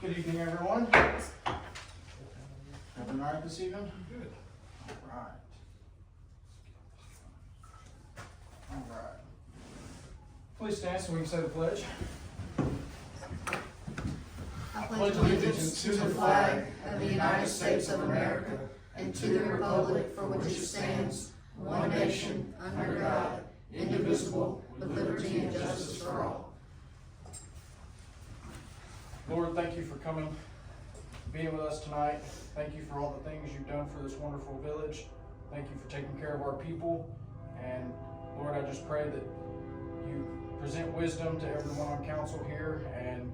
Good evening, everyone. Having all right this evening? Good. All right. All right. Please stand so we can say the pledge. I pledge allegiance to the flag of the United States of America and to the republic for which it stands, one nation, under God, indivisible, with liberty and justice for all. Lord, thank you for coming, being with us tonight. Thank you for all the things you've done for this wonderful village. Thank you for taking care of our people. And Lord, I just pray that you present wisdom to everyone on council here and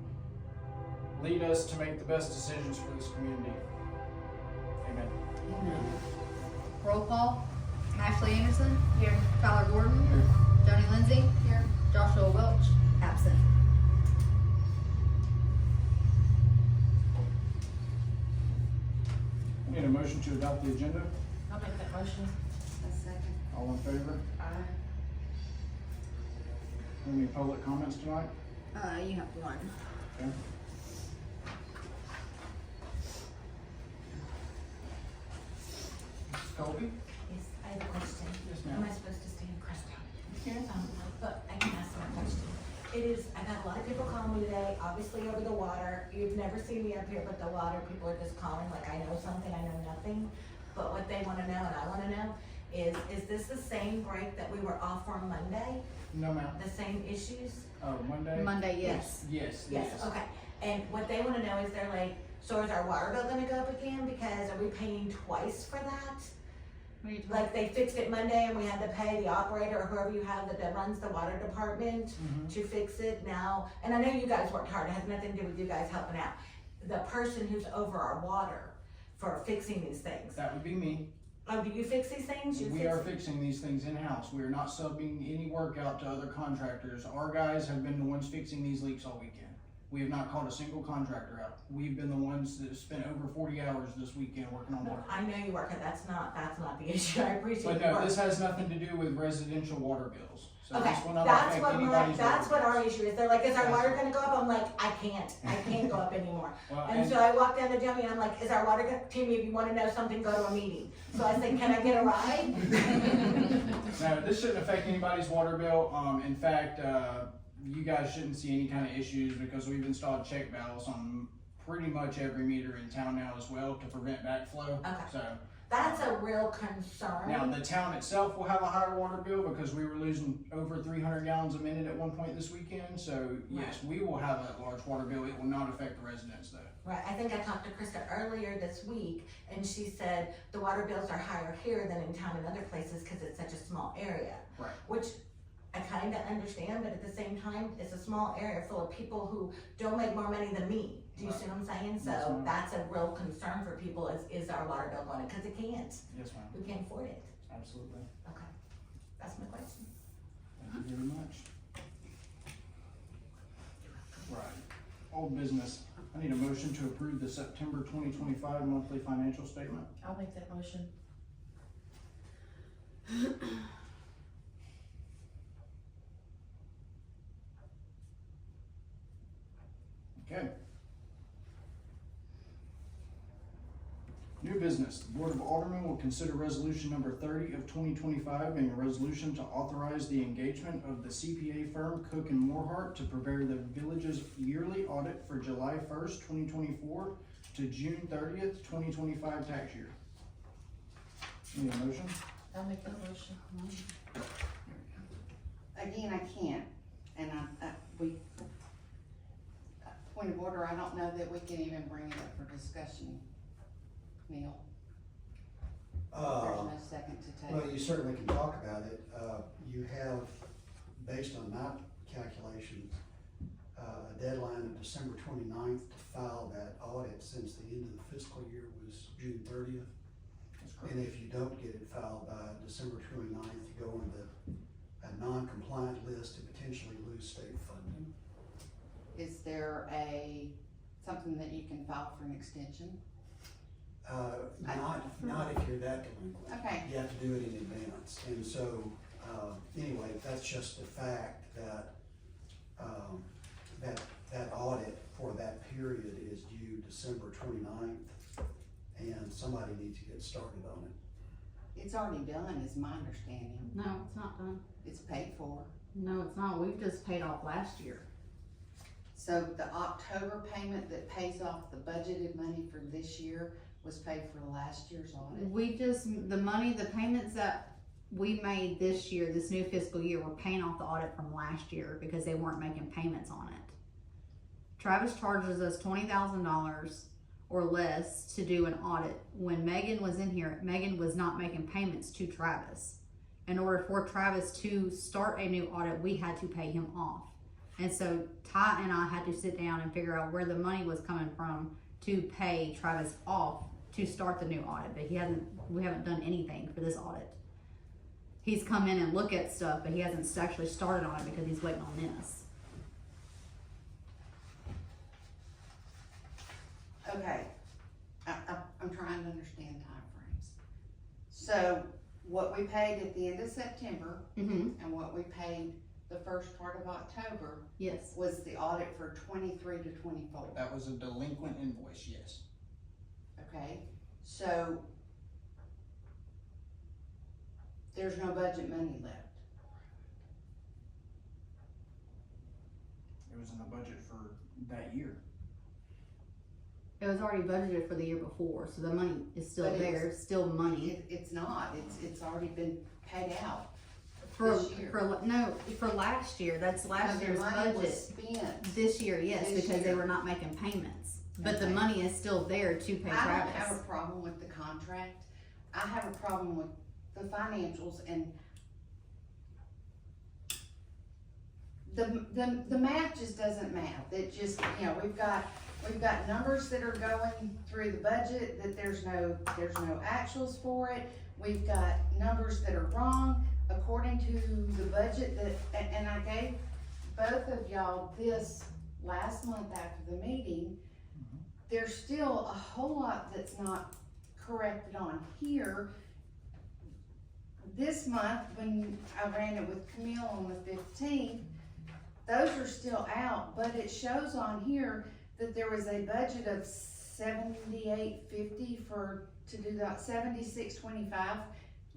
lead us to make the best decisions for this community. Amen. Amen. Roll call. Ashley Anderson. Here. Tyler Gordon. Here. Joni Lindsay. Here. Joshua Welch. Absent. I need a motion to adopt the agenda. I'll make that motion. A second. All in favor? Aye. Any public comments tonight? You have one. Okay. Mrs. Colby? Yes, I have a question. Yes, Am ma'am. I supposed to stay in Cresttown? Yes. But I can ask my question. It is, I've had a lot of people calling me today, obviously over the water. You've never seen me up here, but the water, people are just calling like I know something, I know nothing. But what they wanna know, and I wanna know, is this the same break that we were off on Monday? No, ma'am. The same issues? Oh, Monday? Monday, yes. Yes, Yes, okay. And what they wanna know is they're like, so is our water bill gonna go up again? Because are we paying twice for that? Like they fixed it Monday and we had to pay the operator or whoever you have that runs the water department to fix it now. And I know you guys worked hard, it has nothing to do with you guys helping out. The person who's over our water for fixing these things. That would be me. Oh, do you fix these things? You We fix- are fixing these things in-house. We are not subbing any work out to other contractors. Our guys have been the ones fixing these leaks all weekend. We have not called a single contractor out. We've been the ones that have spent over 40 hours this weekend working on water. I know you work, that's not the issue, I appreciate But your no, work. this has nothing to do with residential water bills. So Okay, this will not that's affect what anybody's that's water what our bills. issue is. They're like, is our water gonna go up? I'm like, I can't go up anymore. Well, And so I walked down to Jimmy and I'm like, is our water gonna, Timmy, if you wanna know something, go to a meeting. So I said, can I get a ride? No, this shouldn't affect anybody's water bill. In fact, you guys shouldn't see any kind of issues because we've installed check valves on pretty much every meter in town now as well to prevent backflow. Okay. So That's a real concern. now the town itself will have a higher water bill because we were losing over 300 gallons a minute at one point this weekend. So yes, we will have a large water bill. It will not affect the residents though. Right, I think I talked to Krista earlier this week and she said the water bills are higher here than in town and other places because it's such a small area. Right. Which I kinda understand, but at the same time, it's a small area full of people who don't make more money than me. Do you see what I'm saying? Yes, So ma'am. that's a real concern for people is our water bill going up? Cause it can't, Yes, ma'am. we can't afford it. Absolutely. Okay, that's my question. Thank you very much. Right. Old business. I need a motion to approve the September 2025 monthly financial statement. I'll make that motion. Okay. New business. The Board of Aldermen will consider resolution number 30 of 2025 being a resolution to authorize the engagement of the CPA firm Cook and Morehart to prepare the village's yearly audit for July 1st, 2024 to June 30th, 2025 tax year. Need a motion? I'll make that motion. Again, I can't, and point of order, I don't know that we can even bring it up for discussion, Neil. There's no second to take. Well, you certainly can talk about it. You have, based on my calculations, a deadline of December 29th to file that audit, since the end of the fiscal year was June 30th. That's correct. And if you don't get it filed by December 29th, you go on a non-compliant list and potentially lose state funding. Is there something that you can file for an extension? Not if you're that delinquent. Okay. You have to do it in advance. And so, anyway, that's just the fact that, that audit for that period is due December 29th, and somebody needs to get started on it. It's already done, is my understanding. No, it's not done. It's paid for. No, it's not. We've just paid off last year. So the October payment that pays off the budgeted money for this year was paid for last year's audit. The payments that we made this year, this new fiscal year, we're paying off the audit from last year because they weren't making payments on it. Travis charges us $20,000 or less to do an audit. When Megan was in here, Megan was not making payments to Travis. In order for Travis to start a new audit, we had to pay him off. And so Ty and I had to sit down and figure out where the money was coming from to pay Travis off to start the new audit, but we haven't done anything for this audit. He's come in and looked at stuff, but he hasn't actually started on it because he's waiting on this. Okay, I'm trying to understand timeframes. So what we paid at the end of September Mm-hmm. and what we paid the first part of October Yes. was the audit for 23 to 24. That was a delinquent invoice, yes. Okay, so there's no budget money left. It was in the budget for that year. It was already budgeted for the year before, so the money is still But there, still money. It's not, it's already been paid out. For this year. for last year, that's last No, year's the money budget. was spent. This year, yes, This because they year. were not making payments. But the Okay. money is still there to pay I don't have Travis. a problem with the contract. I have a problem with the financials and the math just doesn't math. It just, you know, we've got numbers that are going through the budget that there's no actuals for it. We've got numbers that are wrong according to the budget and I gave both of y'all this last month after the meeting. There's still a whole lot that's not corrected on here. This month, when I ran it with Camille on the 15th, those are still out, but it shows on here that there was a budget of $78.50 to do that, $76.25.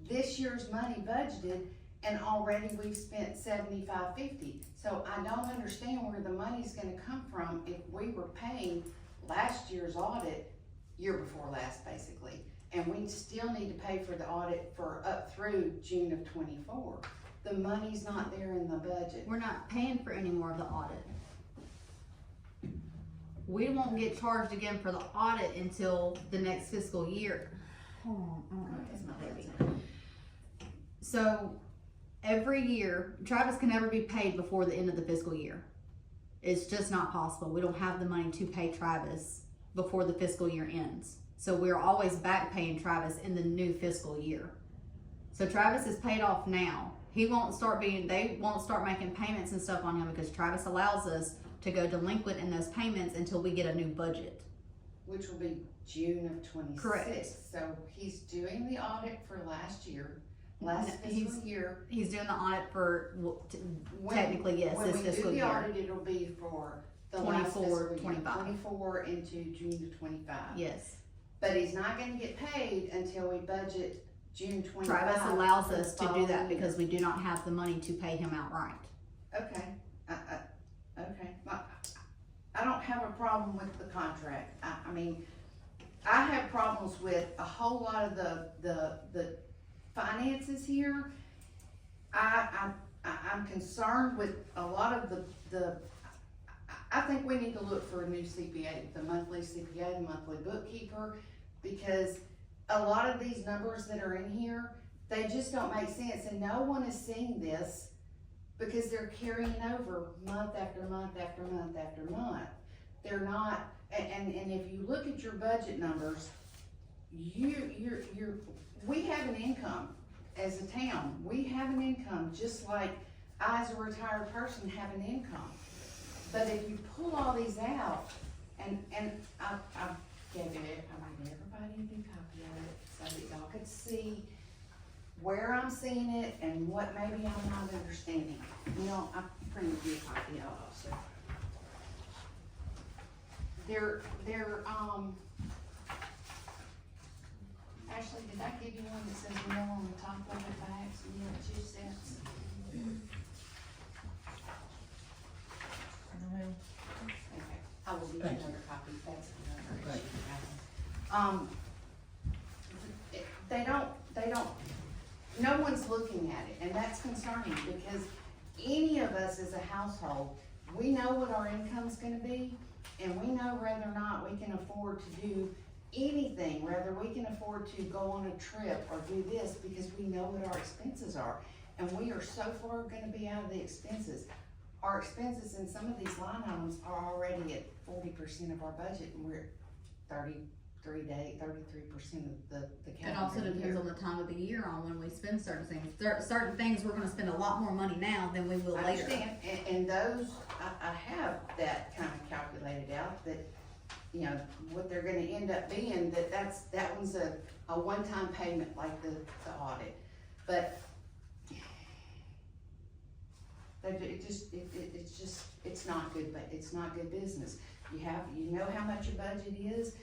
This year's money budgeted, and already we've spent $75.50. So I don't understand where the money's gonna come from if we were paying last year's audit, year before last basically, and we still need to pay for the audit for up through June of 24. The money's not there in the budget. We're not paying for any more of the audit. We won't get charged again for the audit until the next fiscal year. Hold on, I don't know if that's my baby. So, every year, Travis can never be paid before the end of the fiscal year. It's just not possible. We don't have the money to pay Travis before the fiscal year ends. So we're always back paying Travis in the new fiscal year. So Travis is paid off now. They won't start making payments and stuff on him because Travis allows us to go delinquent in those payments until we get a new budget. Which will be June of 26. Correct. So he's doing the audit for last year, last fiscal year. He's doing the audit for, When- technically, yes, this fiscal When we do year. the audit, it'll be for the last 24, fiscal year, 25. 24 into June of 25. Yes. But he's not gonna get paid until we budget June 25. Travis allows for the us to do following that year. because we do not have the money to pay him outright. Okay, okay. I don't have a problem with the contract. I mean, I have problems with a whole lot of the finances here. I'm concerned with a lot of I think we need to look for a new CPA, the monthly CPA, the monthly bookkeeper, because a lot of these numbers that are in here, they just don't make sense, and no one is seeing this because they're carrying over month after month after month after month. They're not, and if you look at your budget numbers, we have an income as a town. We have an income just like I as a retired person have an income. But if you pull all these out, and I gave it, I made everybody a new copy of it so that y'all could see where I'm seeing it and what maybe I'm not understanding. You know, I printed you a copy out also. they're, Ashley, did I give you one that says no on the top of it by accident, 2 cents? Okay, I will give you Thank you. another copy, that's another Thank issue. They don't, no one's looking at it, and that's concerning, because any of us as a household, we know what our income's gonna be, and we know whether or not we can afford to do anything, whether we can afford to go on a trip or do this, because we know what our expenses are. And we are so far gonna be out of the expenses. Our expenses in some of these line items are already at 40% of our budget, and we're at 33% of the calendar year. It also depends on the time of the year on when we spend certain things. Certain things, we're gonna spend a lot more money now than we will I later. understand, and those, I have that kind of calculated out, that, you know, what they're gonna end up being, that one's a one-time payment like the audit. But it's not good, but it's not good business. You know how much your budget is,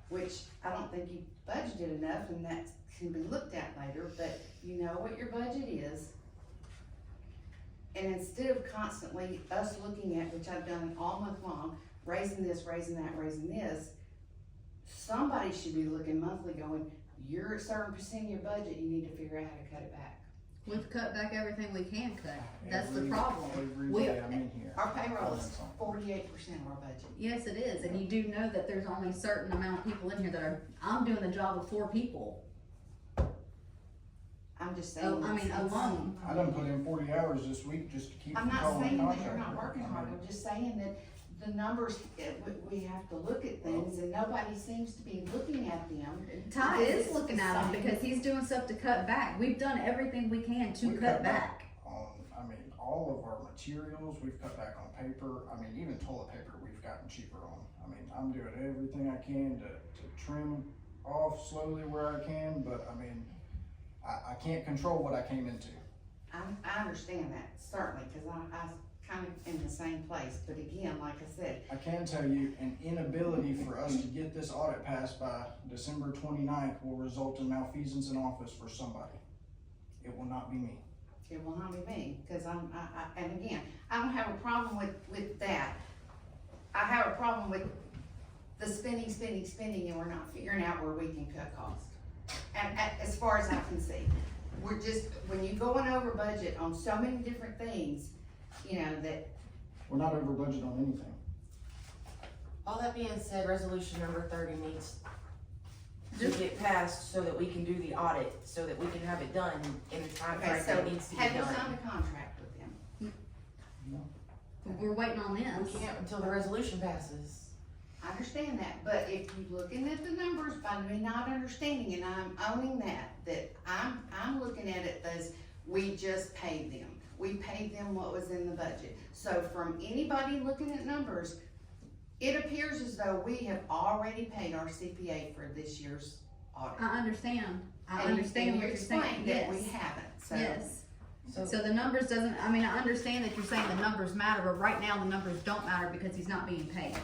which I don't think you budgeted enough, and that can be looked at later, but you know what your budget is. And instead of constantly us looking at, which I've done all month long, raising this, raising that, raising this, somebody should be looking monthly going, you're a certain percent of your budget, you need to figure out how to cut it back. We've cut back everything we can cut. That's the Every- problem. Every We- day I'm in here. Our payroll is That's all. 48% of our budget. Yes, it is, and you do know that there's only a certain amount of people in here that are, I'm doing the job of 4 people. I'm just saying. Oh, I mean, alone. I done put in 40 hours this week just to keep I'm from not calling saying that you're contractor. not working hard, I mean, I'm just saying that the numbers, we have to look at things, and nobody seems to be looking at them. Ty Because is it's looking the at them same. because he's doing stuff to cut back. We've done everything we can to we cut back. on, I mean, all of our materials, we've cut back on paper. I mean, even toilet paper we've gotten cheaper on. I mean, I'm doing everything I can to trim off slowly where I can, but I mean, I can't control what I came into. I understand that, certainly, cause I was kind of in the same place, but again, like I said, I can tell you, an inability for us to get this audit passed by December 29th will result in malfeasance in office for somebody. It will not be me. it will not be me, cause and again, I don't have a problem with that. I have a problem with the spending, and we're not figuring out where we can cut costs. And as far as I can see, we're just, when you're going over budget on so many different things, you know, that, We're not over budget on anything. All that being said, resolution number 30 needs to get passed so that we can do the audit, so that we can have it done in the time okay, frame so that it needs to have be you done. signed a contract with them? We're waiting on We this. can't until the resolution passes. I understand that, but if you're looking at the numbers, by me not understanding, and I'm owning that I'm looking at it as, we just paid them. We paid them what was in the budget. So from anybody looking at numbers, it appears as though we have already paid our CPA for this year's audit. I understand. I And understand you what you're saying. explained that we Yes. haven't, so. Yes. So, So the numbers doesn't, I mean, I understand that you're saying the numbers matter, but right now the numbers don't matter because he's not being paid.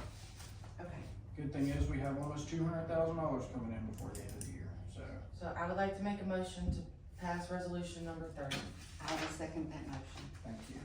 Okay, Good thing is we have almost $200,000 coming in before the end of the year, so. so I would like to make a motion to pass resolution number 30. I will second that motion. Thank you.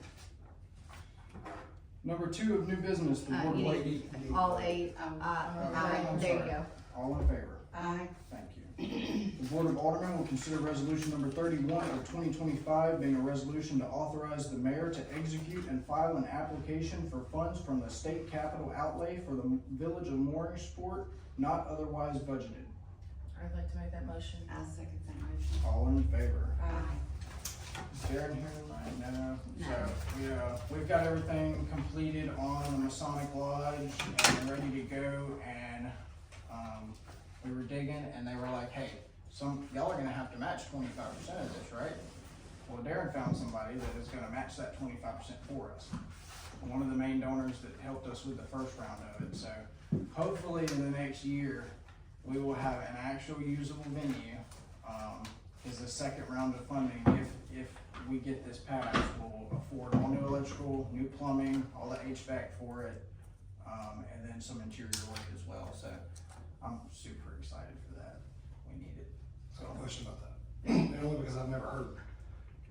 Number 2 of new business, the board you of need- All 8, Um, I'm there you sorry. go. All in favor? Aye. Thank you. The Board of Aldermen will consider resolution number 31 of 2025 being a resolution to authorize the mayor to execute and file an application for funds from the state capital outlay for the village of Mooringsport, not otherwise budgeted. I'd like to make that motion. I second that motion. All in favor? Aye. Is Darren here tonight? No. So, we've got everything completed on the Masonic Lodge and ready to go, and, we were digging and they were like, hey, y'all are gonna have to match 25% of this, right? Well, Darren found somebody that is gonna match that 25% for us. One of the main donors that helped us with the first round of it, so hopefully in the next year, we will have an actual usable venue. Is the second round of funding, if we get this passed, will afford all new electrical, new plumbing, all the HVAC for it. and then some interior work as well, so I'm super excited for that. We need it. I have a question about that, and only because I've never heard.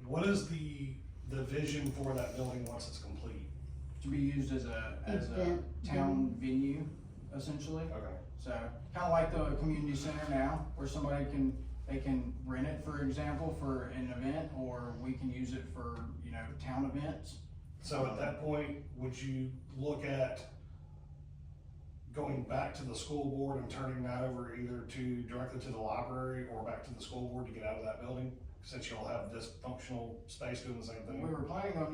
What is the vision for that building once it's complete? To be used as a Event town venue, essentially. Okay. So, kinda like the community center now, where somebody they can rent it, for example, for an event, or we can use it for, town events. So at that point, would you look at going back to the school board and turning that over either directly to the library or back to the school board to get out of that building? Since you'll have this functional space doing the same We thing? were planning on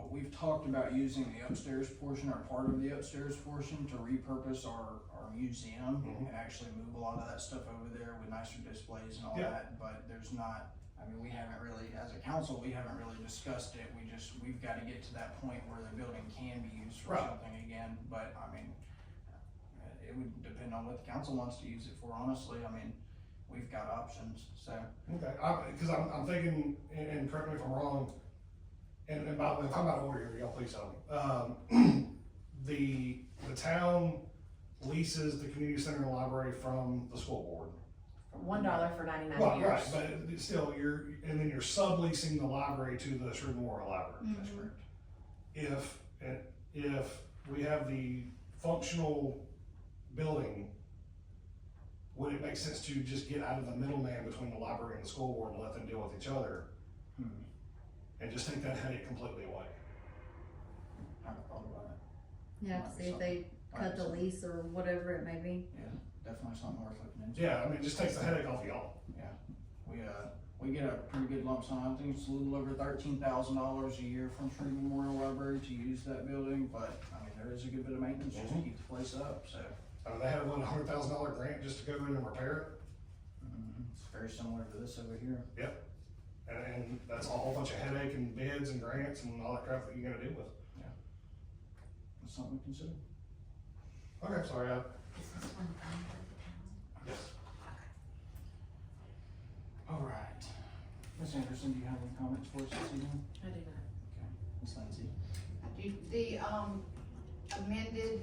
we've talked about using the upstairs portion, or part of the upstairs portion, to repurpose our museum Mhm. and actually move a lot of that stuff over there with nicer displays and all Yeah. that, but there's not, we haven't really, as a council, we haven't really discussed it. We've gotta get to that point where the building can be used for Right. something again, but it would depend on what the council wants to use it for, honestly. We've got options, so. Okay, cause I'm thinking, and correct me if I'm wrong, and by the way, if I'm out of order here, y'all please tell me. The town leases the community center and library from the school board. $1 for 99 Well, years. right, but still, and then you're subleasing the library to the Shreve Memorial Library. That's correct. If we have the functional building, would it make sense to just get out of the middleman between the library and the school board and let them deal with each other? And just take that headache completely away? I haven't thought about it. Yeah, see if they cut the lease or whatever it may be. Yeah, definitely something worth looking into. Yeah, I mean, it just takes the headache off y'all. We get a pretty good lump sum. I think it's a little over $13,000 a year from Shreve Memorial Library to use that building, but, there is a good bit of maintenance just to keep the place up, so. They had a $100,000 grant just to go in and repair It's very similar to this over here. it, and that's a whole bunch of headache and bids and grants and all that crap that you gotta deal with. It's something to consider. Okay, sorry, Is this one done for the town? yes. All right. Ms. Anderson, do you have any comments for us this evening? I do not. Okay. Ms. Lindsay? The amended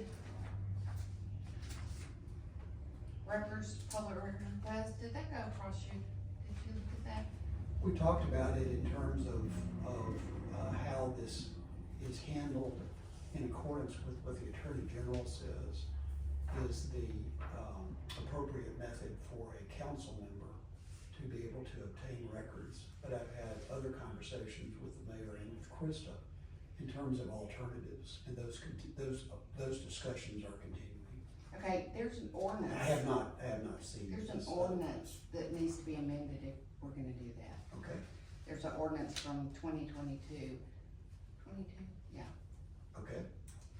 public record request, did that go across you? Did you look at that? We talked about it in terms of how this is handled in accordance with what the Attorney General says is the appropriate method for a council member to be able to obtain records. But I've had other conversations with the mayor and with Krista in terms of alternatives, and those discussions are continuing. Okay, there's an ordinance. I have not seen There's an this. ordinance that needs to be amended if we're gonna do that. Okay, There's an ordinance from 2022. 22? Yeah. okay.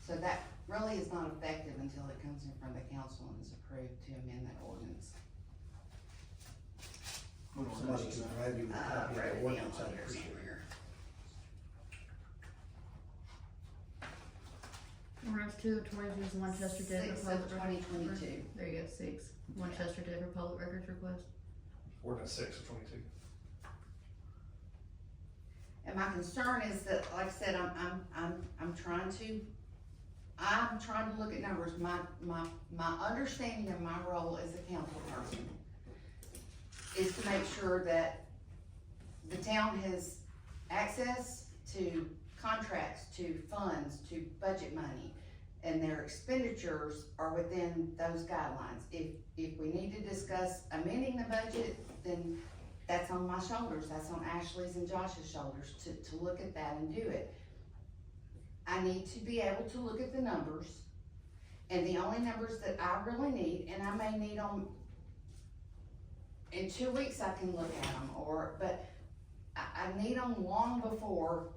So that really is not effective until it comes in front of the council and is approved to amend that ordinance. What Somebody ordinance is can that? provide me with a copy of the ordinance, I'd appreciate it. Ordinance 2 of 22 is one Chester Denver 6 Public of Records. 2022. There you go, 6. One Chester Denver Public Records request. Ordinance 6 of 22. And my concern is that, like I said, I'm trying to look at numbers. My understanding of my role as a council person is to make sure that the town has access to contracts, to funds, to budget money, and their expenditures are within those guidelines. If we need to discuss amending the budget, then that's on my shoulders, that's on Ashley's and Josh's shoulders to look at that and do it. I need to be able to look at the numbers, and the only numbers that I really need, and I may need them in 2 weeks, I can look at them, but I need them long before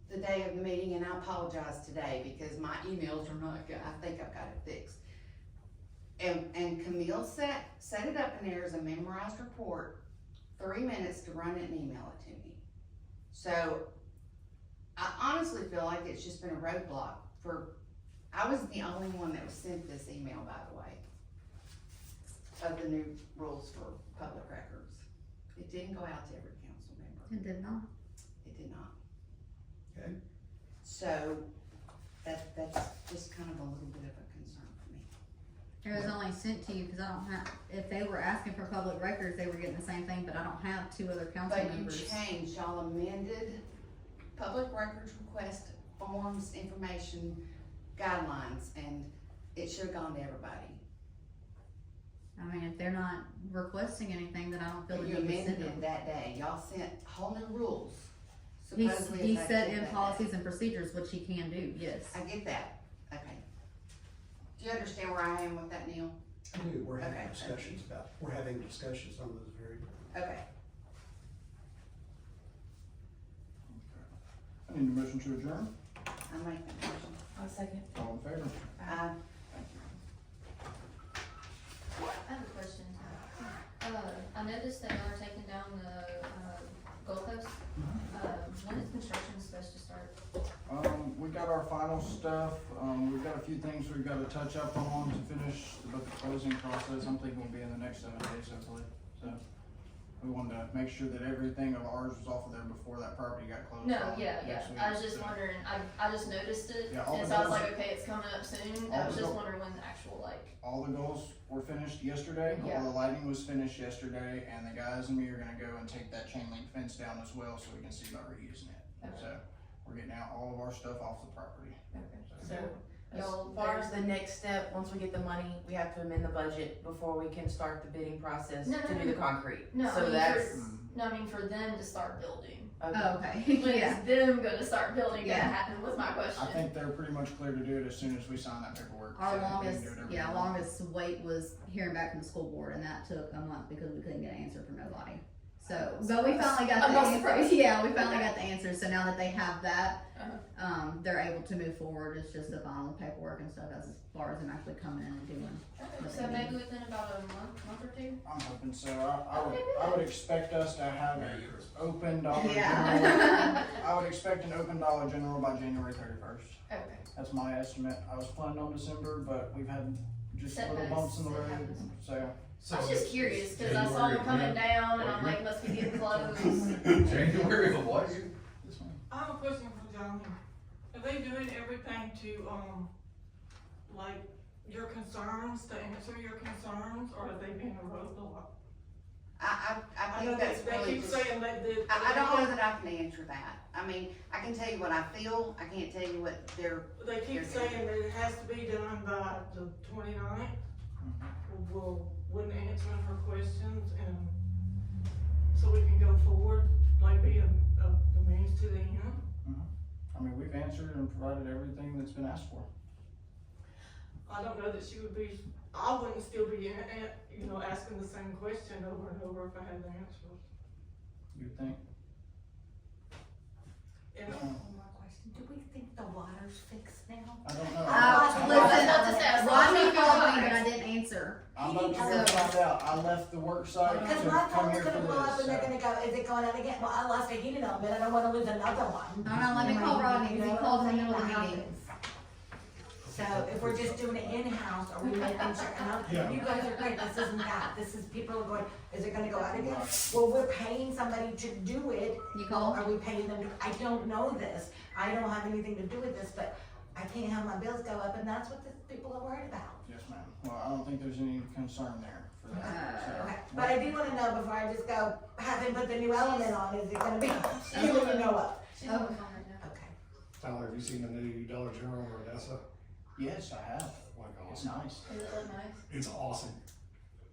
the day of the meeting, and I apologize today because my emails are not good. I think I've got it fixed. And Camille set it up in there as a memorized report, 3 minutes to run it and email it to me. So I honestly feel like it's just been a roadblock I was the only one that was sent this email, by the way, of the new rules for public records. It didn't go out to every council member. It did not. It did not. Okay. So that's just kind of a little bit It was only sent to you, cause I don't have, if they were asking for public records, they were getting the same thing, but I don't have two other council But you members. changed, y'all amended public records request forms, information guidelines, and it should've gone to everybody. I mean, if they're not requesting anything, then I don't feel But the you need to amended send it them. that day, y'all sent whole new rules. He supposedly set effective in that policies day. and procedures, which he can do, yes. I get that, okay. Do you understand where I am with that, Neil? I do, we're having Okay. discussions on those very. Okay. I need a motion to adjourn. I'll make that motion. I'll second. All in favor? I have a question. I noticed that y'all are taking down the, goalpost. When is construction supposed to start? We got our final stuff, we've got a few things we've gotta touch up on to finish, but the closing process, I'm thinking will be in the next 7 days hopefully, so. We wanted to make sure that everything of ours was off of there before that property got closed No, off yeah. next week, I was just so. wondering, I just noticed it, Yeah, all and the so I was goals- like, okay, it's coming up soon. all I was the just goal- wondering when the actual, like, All the goals were finished yesterday, Yeah. all the lighting was finished yesterday, and the guys and me are gonna go and take that chain link fence down as well, so we can see about reusing it. Okay. So, we're getting out all of our stuff off the property. So, as Y'all- far as the next step, once we get the money, we have to amend the budget before we can start the bidding process No, to no, do the concrete. no, I So mean, that's, no, I mean, for them to start building. okay. Oh, okay, When yeah. is them gonna start building gonna Yeah. happen was my question. I think they're pretty much clear to do it as soon as we sign that paperwork. Our So we can longest, do it every yeah, month. longest wait was hearing back from the school board, and that took a month because we couldn't get an answer from nobody. So, but we finally got I'm the not answer, surprised. yeah, we finally got the answer, so now that they have that, Uh-huh. they're able to move forward, it's just the final paperwork and stuff as far as them actually coming in and doing. what So they maybe need. within about a month or two? I'm hoping so. I would expect us to have an open Dollar General. Yeah. I would expect an open Dollar General by January 31st. Okay. That's my estimate. I was planning on December, but we've had just little Setbacks. bumps in the It road, happens. so. I was just curious, cause I saw them coming down and I'm like, must be getting close. January of what? This one. I have a question for Johnny. Are they doing everything to, like, your concerns, to answer your concerns, or are they being a roadblock? I I know think they, that's they really keep just, saying that the. I don't know that I can answer that. I mean, I can tell you what I feel, I can't tell you what they're, They keep saying that it has to be done by the 29th. When answering her questions, and so we can go forward, like being the means to the end. I mean, we've answered and provided everything that's been asked for. I don't know that she would be, I wouldn't still be, asking the same question over and over if I had the answers. You would think? And One more question, do we think the water's fixed now? I don't know. Listen, I'll just ask. Rodney called me, but I didn't answer. I'm about to go find out. I left the work site to Cause my come phone's here for gonna blow up this. and they're so. gonna go, is it going out again? Well, I lost a heating element, I don't wanna lose another one. No, let me call Rodney, because he called in the middle of the meeting. So if we're just doing it in-house, are we making sure, Yeah. you guys are great, this isn't that, this is, people are going, is it gonna go out again? Well, we're paying somebody to do it, You call? are we paying them, I don't know this, I don't have anything to do with this, but I can't have my bills go up, and that's what the people are worried about. Yes, ma'am. Well, I don't think there's any concern there for that. so. Okay, but I do wanna know before I just go, have him put the new element on, is it gonna be, you know what? She's on the phone right now. Okay. Tyler, have you seen the new Dollar General in Odessa? Yes, I have. Oh my It's gosh, nice. Does it look nice? it's awesome.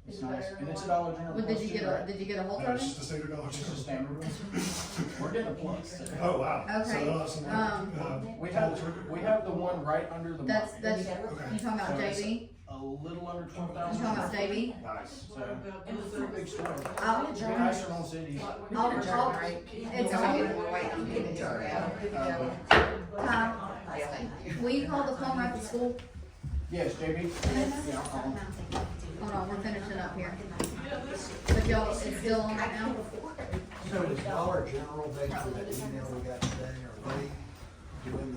It's Is it nice. better And than it's a one? Dollar General. What, did plus you too, get a, right? did you get a whole No, truck? it's just a standard Dollar It's just a General. standard one. We're getting a plus. Oh, wow. Okay, So, some We have the one right under the that's, market. that's, Okay. you talking about JB? A little under You 12,000. talking about JB? Nice. So, and it's a pretty big store. I'll It's nicer than city. I'll, it's on. we're waiting on getting it out. Will you call the plumber at the school? Yes, JB? Yeah, I'll call him. Hold on, we're finishing up here. But y'all, it's still on right now? So is Dollar General based on that email we got today, are they doing the